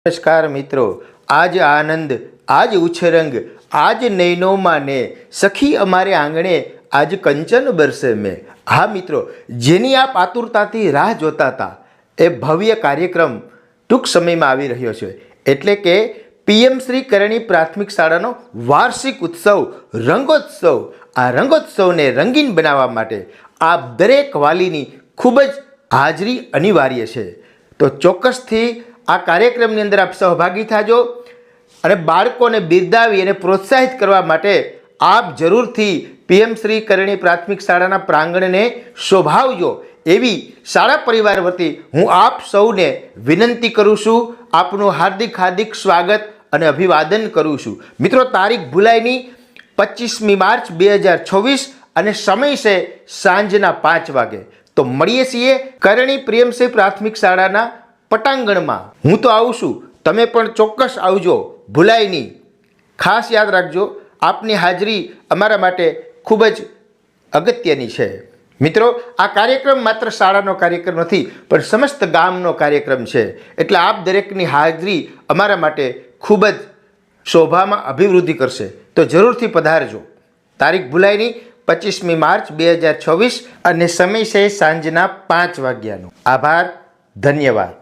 नमस्कार मित्रों, आज आनंद, आज उछरंग, आज नैनो माने सखी अमारे आंगणे आज कंचन बरसे में। हाँ मित्रों, जेनी आप आतुरताथी राह जोता था ए भव्य कार्यक्रम टूंक समय में आवी रह्यो छे। एटले के पीएम श्री करणी प्राथमिक शाळानो वार्षिक उत्सव रंगोत्सव। आ रंगोत्सव ने रंगीन बनावा माटे आप दरेक वालीनी खूब ज हाजरी अनिवार्य छे। तो ચોક્કસથી આ કાર્યક્રમની અંદર આપ સહભાગી થાજો અને બાળકોને બિરદાવી અને પ્રોત્સાહિત કરવા માટે આપ જરૂરથી પીએમ શ્રી કરણી પ્રાથમિક શાળાના પ્રાંગણને શોભાવજો એવી શાળા પરિવાર વતી હું આપ સૌને વિનંતી કરું છું। આપનું હાર્દિક હાર્દિક સ્વાગત અને અભિવાદન કરું છું। મિત્રો, તારીખ ભૂલાય નહીં, 25મી માર્ચ 2024 અને સમય છે સાંજના 5 વાગે। તો મળીએ છીએ કરણી પ્રેમશ્રી પ્રાથમિક શાળાના પટાંગણમાં। હું તો આવું છું, તમે પણ ચોક્કસ આવજો, ભૂલાય નહીં। ખાસ યાદ રાખજો, આપની હાજરી અમારા માટે ખૂબ જ અગત્યની છે। મિત્રો, આ કાર્યક્રમ માત્ર શાળાનો કાર્યક્રમ નથી પણ સમસ્ત ગામનો કાર્યક્રમ છે, એટલે આપ દરેકની હાજરી અમારા માટે ખૂબ જ શોભામાં અભિવૃદ્ધિ કરશે। તો જરૂરથી પધારજો। તારીખ ભૂલાય નહીં, 25મી માર્ચ 2024 અને સમય છે સાંજના 5 વાગ્યાનો। આભાર, ધન્યવાદ।